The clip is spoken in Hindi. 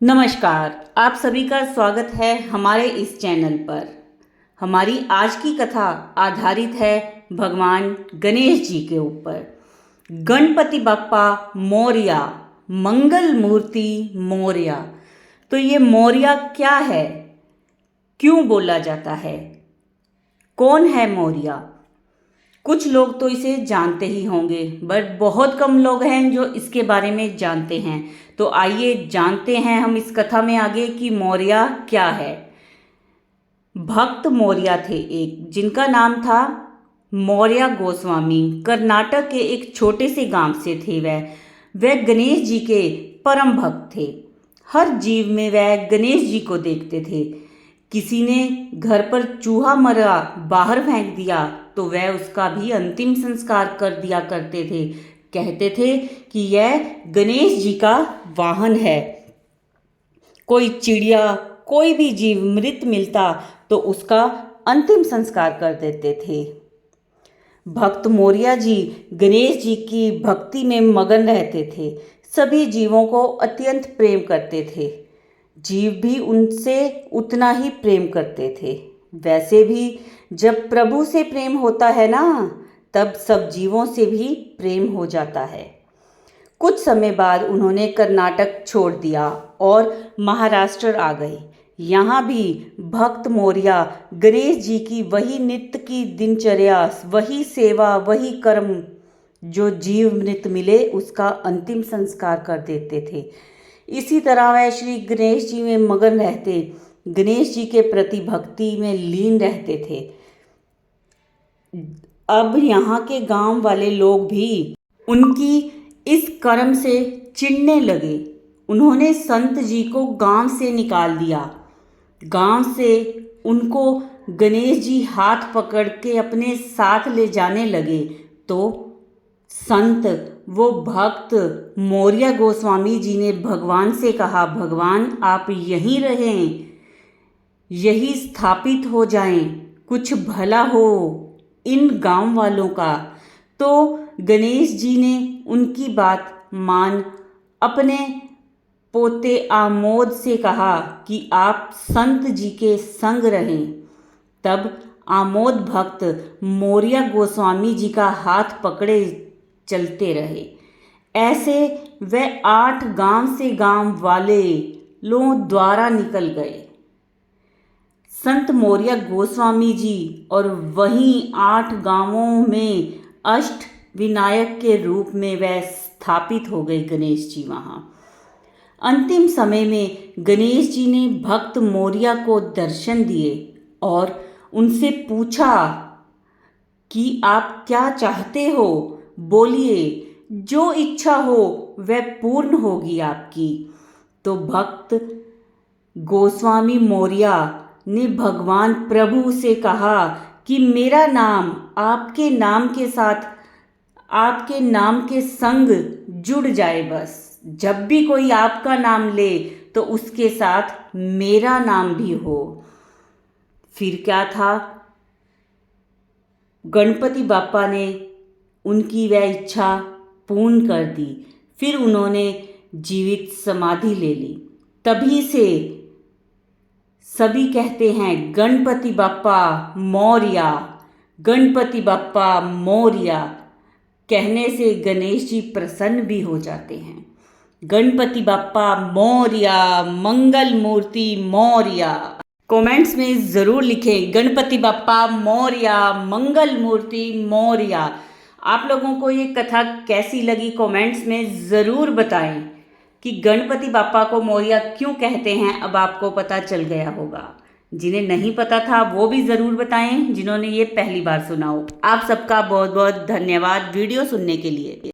नमस्कार, आप सभी का स्वागत है हमारे इस चैनल पर। हमारी आज की कथा आधारित है भगवान गणेश जी के ऊपर। गणपति बप्पा मोरया, मंगल मूर्ति मोरया। तो ये मोरया क्या है, क्यों बोला जाता है, कौन है मोरया? कुछ लोग तो इसे जानते ही होंगे, बट बहुत कम लोग हैं जो इसके बारे में जानते हैं। तो आइए जानते हैं हम इस कथा में आगे कि मोरया क्या है। भक्त मोरया थे एक, जिनका नाम था मोरया गोस्वामी। कर्नाटक के एक छोटे से गांव से थे वह गणेश जी के परम भक्त थे। हर जीव में वह गणेश जी को देखते थे। किसी ने घर पर चूहा मरा बाहर फेंक दिया तो वह उसका भी अंतिम संस्कार कर दिया करते थे। कहते थे कि यह गणेश जी का वाहन है। कोई चिड़िया, कोई भी जीव मृत मिलता तो उसका अंतिम संस्कार कर देते थे। भक्त मोरया जी गणेश जी की भक्ति में मगन रहते थे। सभी जीवों को अत्यंत प्रेम करते थे। जीव भी उनसे उतना ही प्रेम करते थे। वैसे भी जब प्रभु से प्रेम होता है ना, तब सब जीवों से भी प्रेम हो जाता है। कुछ समय बाद उन्होंने कर्नाटक छोड़ दिया और महाराष्ट्र आ गए। यहाँ भी भक्त मोरया गणेश जी की वही नित्य की दिनचर्या, वही सेवा, वही कर्म, जो जीव मृत मिले उसका अंतिम संस्कार कर देते थे। इसी तरह वह श्री गणेश जी में मगन रहते, गणेश जी के प्रति भक्ति में लीन रहते थे। अब यहाँ के गांव वाले लोग भी उनकी इस कर्म से चिढ़ने लगे। उन्होंने संत जी को गांव से निकाल दिया। गांव से उनको गणेश जी हाथ पकड़ के अपने साथ ले जाने लगे तो संत, वो भक्त मोरया गोस्वामी जी ने भगवान से कहा, भगवान आप यहीं रहें, यही स्थापित हो जाएं, कुछ भला हो इन गांव वालों का। तो गणेश जी ने उनकी बात मान अपने पोते आमोद से कहा कि आप संत जी के संग रहें। तब आमोद भक्त मोरया गोस्वामी जी का हाथ पकड़े चलते रहे। ऐसे वह 8 गांव से गांव वाले लोगों द्वारा निकल गए। संत मोरया गोस्वामी जी और वहीं 8 गांवों में अष्ट विनायक के रूप में वह स्थापित हो गए गणेश जी वहाँ। अंतिम समय में गणेश जी ने भक्त मोरया को दर्शन दिए और उनसे पूछा कि आप क्या चाहते हो, बोलिए, जो इच्छा हो वह पूर्ण होगी आपकी। तो भक्त गोस्वामी मोरया ने भगवान प्रभु से कहा कि मेरा नाम आपके नाम के साथ, आपके नाम के संग जुड़ जाए। बस जब भी कोई आपका नाम ले तो उसके साथ मेरा नाम भी हो। फिर क्या था, गणपति बाप्पा ने उनकी वह इच्छा पूर्ण कर दी। फिर उन्होंने जीवित समाधि ले ली। तभी से सभी कहते हैं गणपति बाप्पा मोरया, गणपति बाप्पा मोरया। कहने से गणेश जी प्रसन्न भी हो जाते हैं। गणपति बाप्पा मोरया, मंगल मूर्ति मोरया। कमेंट्स में ज़रूर लिखें गणपति बाप्पा मोरया, मंगल मूर्ति मोरया। आप लोगों को ये कथा कैसी लगी कमेंट्स में ज़रूर बताएं कि गणपति बाप्पा को मोरया क्यों कहते हैं। अब आपको पता चल गया होगा। जिन्हें नहीं पता था वो भी ज़रूर बताएं, जिन्होंने ये पहली बार सुना हो। आप सबका बहुत बहुत धन्यवाद वीडियो सुनने के लिए।